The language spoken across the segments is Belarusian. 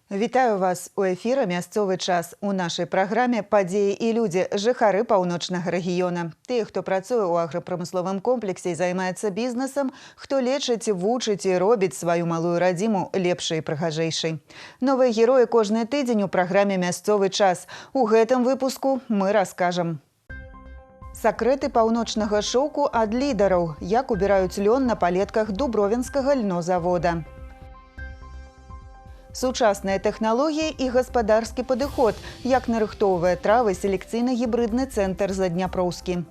Вітаю вас у эфіры мясцовы час. У нашай праграме падзеі і людзі, жыхары паўночнага рэгіёна. Тыя, хто працуе ў аграпрамысловым комплексе і займаецца бізнесам, хто лечыць, вучыць і робіць сваю малую радзіму лепшай і прыгажэйшай. Новыя героі кожны тыдзень у праграме мясцовы час. У гэтым выпуску мы раскажам. Сакрэты паўночнага шоўку ад лідараў. Як убіраюць лён на палетках дубровінскага льнозавода. Сучасныя тэхналогіі і гаспадарскі падыход. Як нарыхтоўвае травы селекцыйна-гібрыдны цэнтр Задняпроўскі.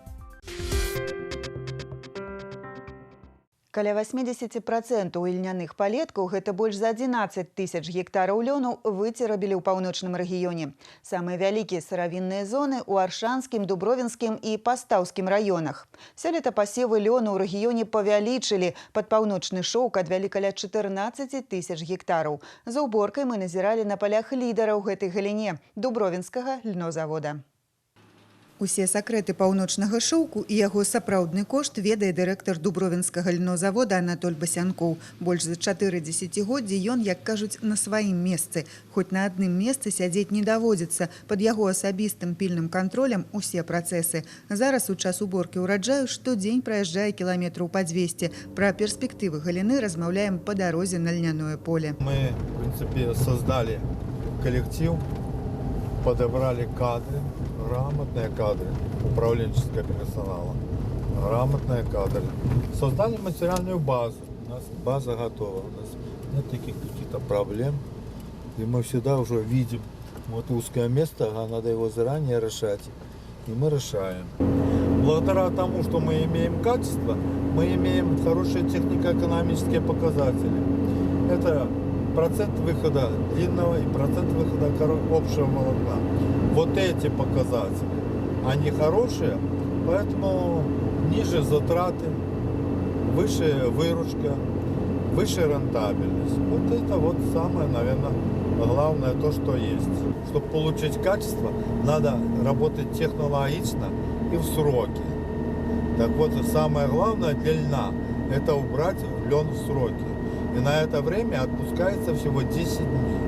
Каля 80% ільняных палеткаў, гэта больш за 11 тысяч гектараў лёну, выцерабілі ў паўночным рэгіёне. Самыя вялікія сыравінныя зоны ў Аршанскім, Дубровінскім і Пастаўскім раёнах. Сёлета пасевы лёну ў рэгіёне павялічылі. Пад паўночны шоўк адвялі каля 14 тысяч гектараў. За ўборкай мы назіралі на палях лідараў гэтай галіне – Дубровінскага льнозавода. Усе сакрэты паўночнага шоўку і яго сапраўдны кошт ведае дырэктар Дубровінскага льнозавода Анатоль Басянкоў. Больш за 4 дзесяцігоддзі ён, як кажуць, на сваім месцы. Хоць на адным месцы сядзець не даводзіцца. Пад яго асабістым пільным кантролем усе працэсы. Зараз у час уборкі ўраджаю штодзень праязджае кіламетраў па 200. Пра перспектывы галіны размаўляем па дарозе на льняное поле. Мы, в принципе, создали коллектив, подобрали кадры. Грамотные кадры, управленческого персонала, грамотные кадры. Создали материальную базу. У нас база готова, у нас нет таких каких-то проблем. И мы всегда уже видим, вот узкое место, а надо его заранее решать. И мы решаем. Благодаря тому, что мы имеем качество, мы имеем хорошие технико-экономические показатели. Это процент выхода длинного и процент выхода общего волокна. Вот эти показатели, они хорошие, поэтому ниже затраты, выше выручка, выше рентабельность. Вот это вот самое, наверное, главное то, что есть. Чтобы получить качество, надо работать технологично и в сроки. Так вот, самое главное для льна – это убрать лен в сроки. И на это время отпускается всего 10 дней.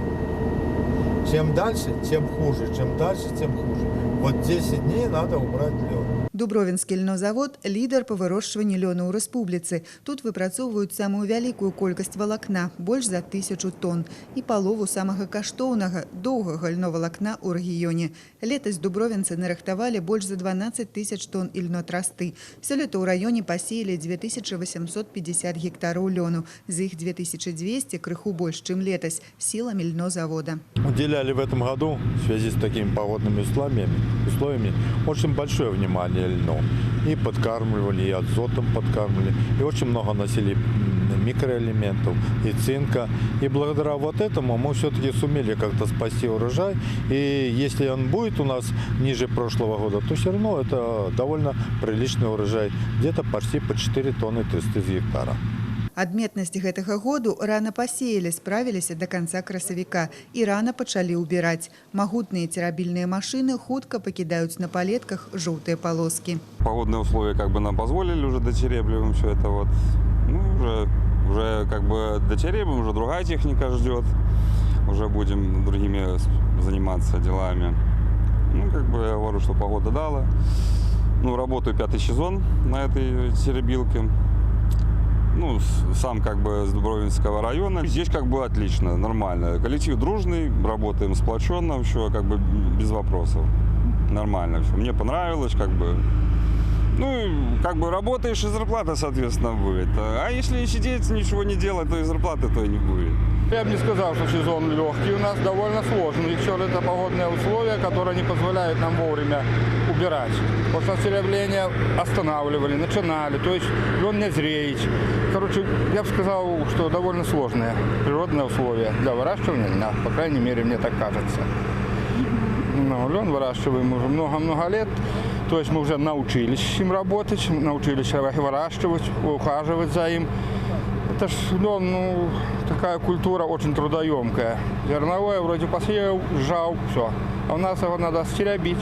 Чем дальше, тем хуже. Чем дальше, тем хуже. Вот 10 дней надо убрать лён. Дубровінскі льнозавод – лідар па вырошчванні лёну ў рэспубліцы. Тут выпрацоўваюць самую вялікую колькасць валакна – больш за 1000 тонн. І палову самага каштоўнага, доўгага льновалакна ў рэгіёне. Летась дубровінцы нарыхтавалі больш за 12 тысяч тонн ільнотрасты. Сёлета ў раёне пасеялі 2850 гектараў лёну. З іх 2200, крыху больш, чым летась, сіламі льнозавода. Уделяли в этом году в связи с такими погодными условиями очень большое внимание льну. И подкармливали, и азотом подкармливали. И очень много носили микроэлементов, и цинка. И благодаря вот этому мы все-таки сумели как-то спасти урожай. И если он будет у нас ниже прошлого года, то все равно это довольно приличный урожай. Где-то почти по 4 тонны 300 гектара. Адметнасць гэтага году рана пасеялі, справіліся до конца красавіка і рана пачалі ўбіраць. Магутныя церабільныя машины хутка пакідаюць на палетках жоўтыя полоски. Погодные условия как бы нам позволили уже дотеребливаем все это вот. Ну, уже как бы дотеребим, уже другая техника ждет. Уже будем другими заниматься делами. Ну, как бы я говорю, что погода дала. Ну, работаю 5-й сезон на этой теребилке. Ну, сам как бы с Дубровинского района. Здесь как бы отлично, нормально. Коллектив дружный, работаем сплоченно, все как бы без вопросов. Нормально все. Мне понравилось, как бы. Ну, как бы работаешь, и зарплата, соответственно, будет. А если сидеть, ничего не делать, то и зарплаты то и не будет. Я бы не сказал, что сезон легкий, у нас довольно сложный. Все это погодные условия, которые не позволяют нам вовремя убирать. После терябления останавливали, начинали, то есть лен не зреет. Короче, я бы сказал, что довольно сложные природные условия для выращивания льна, по крайней мере, мне так кажется. Ну, лен выращиваем уже много-много лет, то есть мы уже научились им работать, научились выращивать, ухаживать за им. Это ж лен, ну, такая культура очень трудоемкая. Зерновое вроде посеял, сжал, все. А у нас его надо стеребить.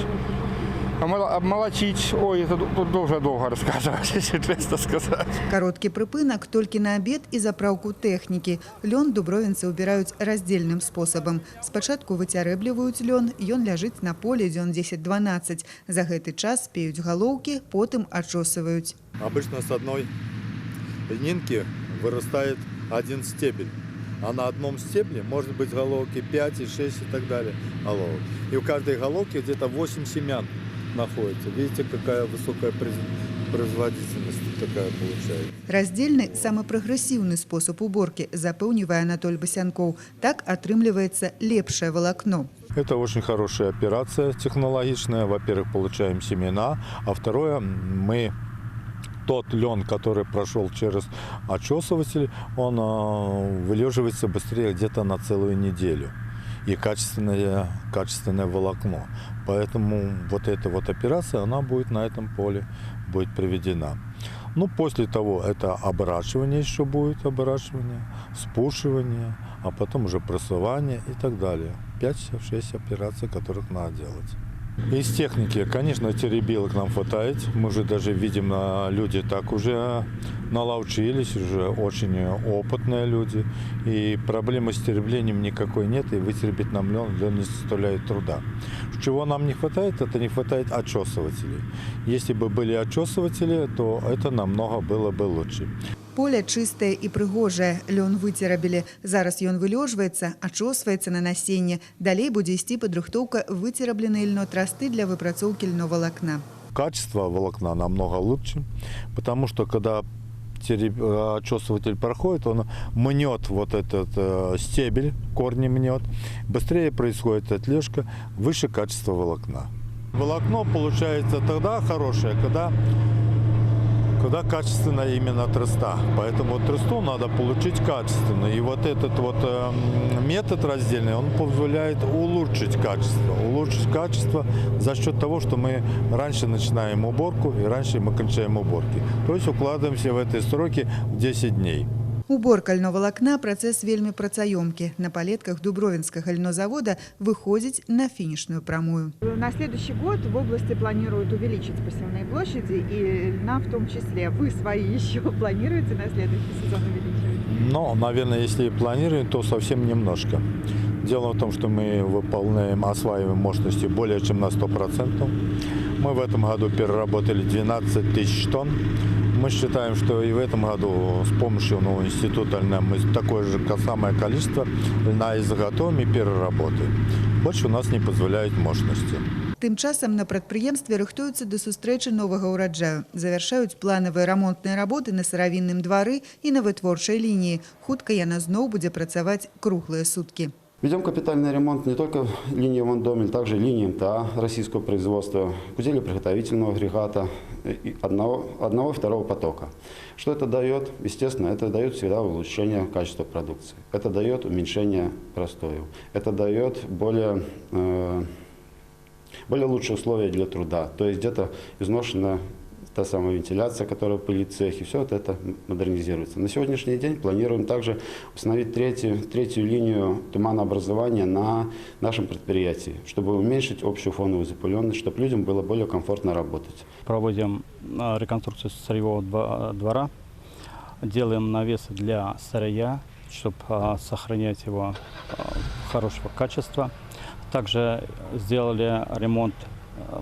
Обмолочить, ой, это тут дуже долго рассказывать, если честно сказать. Кароткі прыпынак толькі на абед і запраўку тэхнікі. Лён дубровінцы ўбіраюць раздзельным спосабам. Спачатку выцярэбліваюць лён, ён ляжыць на поле дзён 10-12. За гэты час пеюць галоўкі, потым ачосываюць. Обычно с одной льнинки вырастает один стебель. А на одном стебле может быть головки 5, и 6 и так далее головок. И у каждой головки где-то 8 семян находится. Видите, какая высокая производительность такая получается. Раздзельны самы прагрэсіўны спосаб уборкі, запэўнівае Анатоль Басянкоў. Так атрымліваецца лепшае валакно. Это очень хорошая операция технологичная. Во-первых, получаем семена, а второе, мы тот лен, который прошел через очесыватель, он вылеживается быстрее где-то на целую неделю. И качественное волокно. Поэтому вот эта вот операция, она будет на этом поле будет проведена. Ну, после того это оборачивание еще будет, оборачивание, спушивание, а потом уже прессование и так далее. 5-6 операций, которых надо делать. Из техники, конечно, теребилок нам хватает. Мы уже даже видим, люди так уже наловчились, уже очень опытные люди. И проблемы с тереблением никакой нет, и вытеребить нам лен не составляет труда. Чего нам не хватает, это не хватает очесывателей. Если бы были очесыватели, то это намного было бы лучше. Поле чыстае і прыгожае. Лён выцерабілі. Зараз ён вылёжваецца, ачосваецца на насенне. Далей будзе ісці падрыхтоўка выцерабленай льнотрасты для выпрацоўкі льновалакна. Качество волокна намного лучше, потому что когда очесыватель проходит, он мнет вот этот стебель, корни мнет. Быстрее происходит отлежка, выше качество волокна. Волокно получается тогда хорошее, когда качественная именно треста. Поэтому тресту надо получить качественно. И вот этот вот метод раздельный, он позволяет улучшить качество. Улучшить качество за счет того, что мы раньше начинаем уборку и раньше мы кончаем уборки. То есть укладываемся в этой сроки в 10 дней. Уборка льновалакна – працэс вельмі працаёмкі. На палетках Дубровинского льнозавода выходзіць на финишную прамую. На следующий год в области планируют увеличить посевные площади и льна в том числе. Вы свои еще планируете на следующий сезон увеличивать? Ну, наверное, если планируем, то совсем немножко. Дело в том, что мы осваиваем мощности более чем на 100%. Мы в этом году переработали 12 тысяч тонн. Мы считаем, что и в этом году с помощью института льна мы такое же самое количество льна изготовим и переработаем. Больше у нас не позволяют мощности. Тым часам на прадпрыемстве рыхтуюцца да сустрэчы новага ўраджаю. Завяршаюць планавыя рамонтныя работы на сыравінным двары і на вытворчай лініі. Хутка яна зноў будзе працаваць круглыя суткі. Ведем капитальный ремонт не только линии Вандомель, также линии МТА российского производства, кузелеприготовительного агрегата одного и второго потока. Что это дает? Естественно, это дает всегда улучшение качества продукции. Это дает уменьшение простоев. Это дает более лучшие условия для труда. То есть где-то изношена та самая вентиляция, которая пылит в цехе, все это модернизируется. На сегодняшний день планируем также установить третью линию туманообразования на нашем предприятии, чтобы уменьшить общую фоновую запыленность, чтобы людям было более комфортно работать. Проводим реконструкцию сырьевого двора, делаем навесы для сырья, чтобы сохранять его хорошего качества. Также сделали ремонт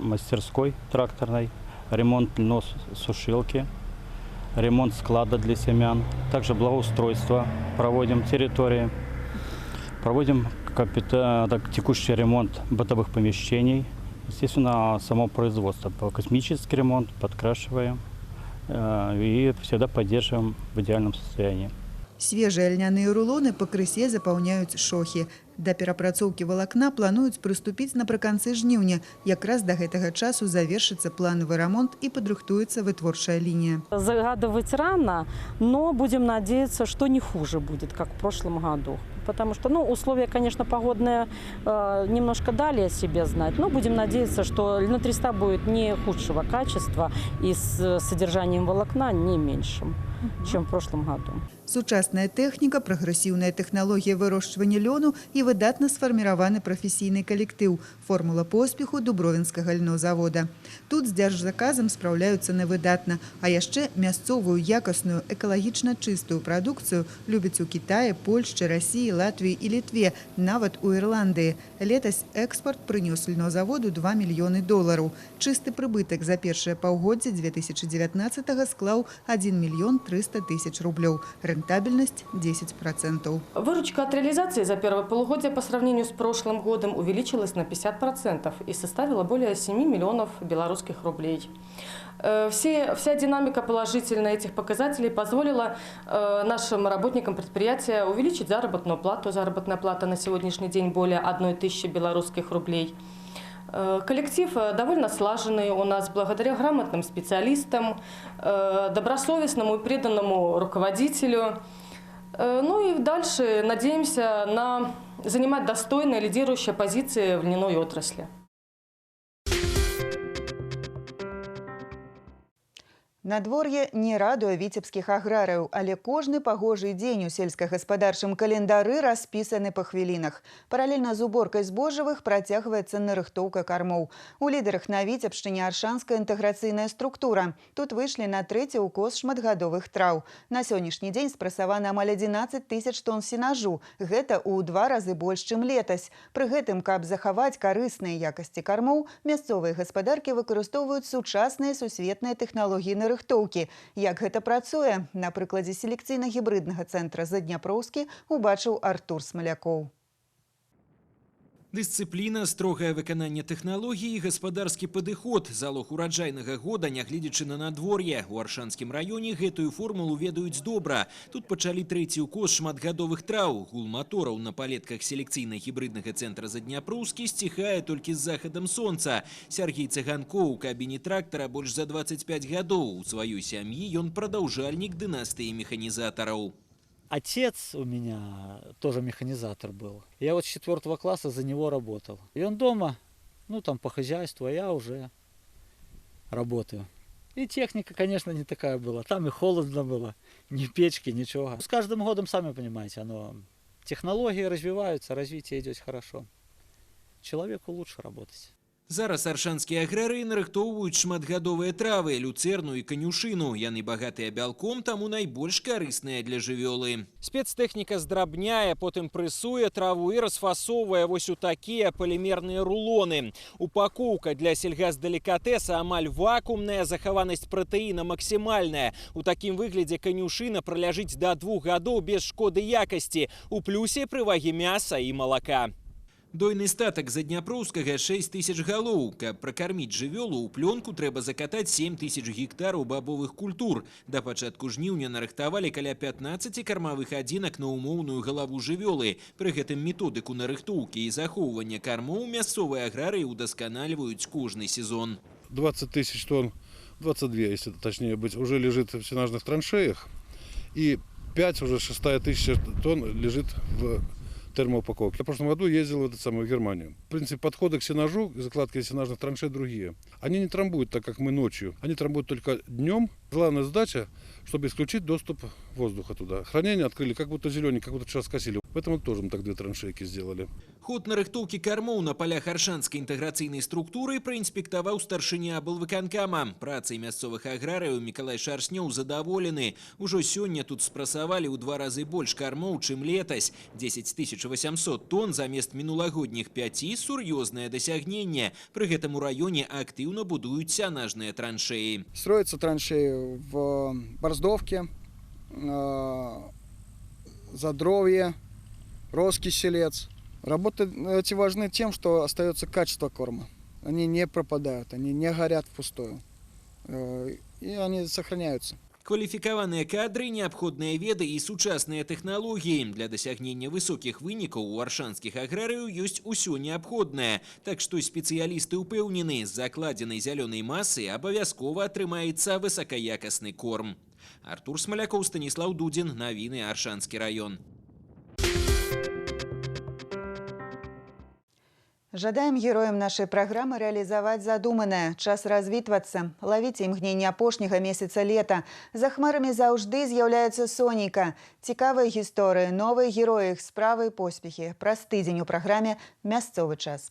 мастерской тракторной, ремонт льносушилки, ремонт склада для семян, также благоустройство, проводим территории, проводим текущий ремонт бытовых помещений, естественно, само производство, космический ремонт, подкрашиваем и всегда поддерживаем в идеальном состоянии. Свежыя льняныя рулоны пакрысе запаўняюць шохі. Да перапрацоўкі валакна плануюць прыступіць напрыканцы жніўня. Якраз да гэтага часу завершыцца планавы рамонт и подрыхтуецца вытворчая линия. Загадывать рано, но будем надеяться, что не хуже будет, как в прошлом году. Потому что условия, конечно, погодные немножко дали о себе знать, но будем надеяться, что льнотреста будет не худшего качества и с содержанием волокна не меньшим, чем в прошлом году. Сучасная тэхніка, прагрэсіўная тэхналогія вырошчвання лёну і выдатна сфарміраваны прафесійны калектыў. Формула поспеху Дубровінскага льнозавода. Тут з дзяржзаказам спраўляюцца на выдатна, а яшчэ мясцовую якасную экалагічна чыстую прадукцыю любяць у Кітаі, Польшчы, Расіі, Латвіі і Літве, нават у Ірландыі. Летась экспорт прынёс льнозаводу $2 мільёны. Чысты прыбытак за першае паўгоддзе 2019 склаў 1 300 000 рублёў. Рентабельность 10%. Выручка от реализации за первое полугодие по сравнению с прошлым годом увеличилась на 50% и составила более 7 миллионов белорусских рублей. Вся динамика положительная этих показателей позволила нашим работникам предприятия увеличить заработную плату. Заработная плата на сегодняшний день более 1000 белорусских рублей. Коллектив довольно слаженный у нас благодаря грамотным специалистам, добросовестному и преданному руководителю. Ну и дальше надеемся занимать достойные лидирующие позиции в льняной отрасли. Надвор'е не радуе віцебскіх аграрыяў, але кожны пагожы дзень у сельскагаспадарчым календары распісаны па хвілінах. Паралельна з уборкай збожжавых працягваецца нарыхтоўка кармоў. У лідарах на Віцебшчыне аршанская інтэграцыйная структура. Тут выйшлі на трэці ўкос шматгадовых траў. На сённяшні дзень спрасавана амаль 11 000 тонн сенажу. Гэта ў 2 разы больш, чым летась. Пры гэтым, каб захаваць карысныя якасці кармоў, мясцовыя гаспадаркі выкарыстоўваюць сучасныя сусветныя тэхналогіі нарыхтоўкі. Як гэта працуе? На прыкладзе селекцыйна-гібрыднага цэнтра «Задняпроўскі» убачыў Артур Смалякоў. Дысцыпліна, строгае выкананне тэхналогій і гаспадарскі падыход. Залог ураджайнага года, нягледзячы на надвор'е. У Аршанскім раёне гэтую формулу ведаюць добра. Тут пачалі трэці ўкос шматгадовых траў. Гул матораў на палетках селекцыйна-гібрыднага цэнтра «Задняпроўскі» сціхае толькі з захадам сонца. Сяргей Цыганкоў у кабіне трактара больш за 25 гадоў. У сваёй сям'і ён прадаўжальнік дынастыі механізатараў. Отец у меня тоже механизатор был. Я вот с 4 класса за него работал. И он дома, ну там по хозяйству, а я уже работаю. И техника, конечно, не такая была. Там и холодно было, ни печки, ничего. С каждым годом, сами понимаете, технологии развиваются, развитие идет хорошо. Человеку лучше работать. Зараз аршанскія аграрыі нарыхтоўваюць шматгадовыя травы, люцерну і канюшыну. Яны багатыя бялком, таму найбольш карысныя для жывёлы. Спецтэхніка здрабняе, потым прэсуе траву і расфасоўвае вось у такія палімерныя рулоны. Упакоўка для сельгасдалікатэса амаль вакуумная, захаванасць пратэіна максімальная. У такім выглядзе канюшына праляжыць да 2 гадоў без шкоды якасці. У плюсе пры вагі мяса і малака. Дойны статак Задняпроўскага 6 000 галоў. Каб пракарміць жывёлу, у плёнку трэба закатаць 7 000 гектараў бабовых культур. Да пачатку жніўня нарыхтавалі каля 15 кармавых адзінак на умоўную галаву жывёлы. Пры гэтым методыку нарыхтоўкі і захоўвання кармоў мясцовыя аграрыі ўдасканальваюць кожны сезон. 20 000 тонн, 22, если точнее быть, уже лежит в сенажных траншеях. И 5, уже 6000 тонн лежит в термоупаковки. Я в прошлом году ездил в Германию. В принципе, подходы к сенажу и закладки сенажных траншей другие. Они не трамбуют так, как мы ночью. Они трамбуют только днем. Главная задача, чтобы исключить доступ воздуха туда. Хранение открыли, как будто зеленый, как будто сейчас скосили. Поэтому тоже мы так 2 траншейки сделали. Ход нарыхтоўкі кармоў на полях аршанскай інтэграцыйнай структуры праінспектаваў старшыня аблвыканкама. Працай мясцовых аграрыяў Мікалай Шарснёў задаволены. Ужо сёння тут спрасавалі ў 2 разы больш кармоў, чым летась. 10 800 тонн замест мінулагодніх 5 – сур'ёзнае дасягненне. Пры гэтым у раёне актыўна будуюць сянажныя траншеі. Строятся траншеи в Борздовке, Задровье, Роский селец. Работы эти важны тем, что остается качество корма. Они не пропадают, они не горят впустую. И они сохраняются. Кваліфікаваныя кадры, неабходныя веды і сучасныя тэхналогіі. Для дасягнення высокіх вынікаў у аршанскіх аграрыяў ёсць усё неабходнае. Так што спецыялісты ўпэўнены, з закладзенай зялёнай масы абавязкова атрымаецца высакаякасны корм. Артур Смалякоў, Станіслаў Дудзін, навіны Аршанскі раён. Жадаем героям нашай праграмы рэалізаваць задуманае. Час развітвацца. Лавіце імгненне апошняга месяца лета. За хмарамі заўжды з'яўляецца сонейка. Цікавыя гісторыі, новыя героі, іх справы і поспехі. Праз тыдзень у праграме «Мясцовы час».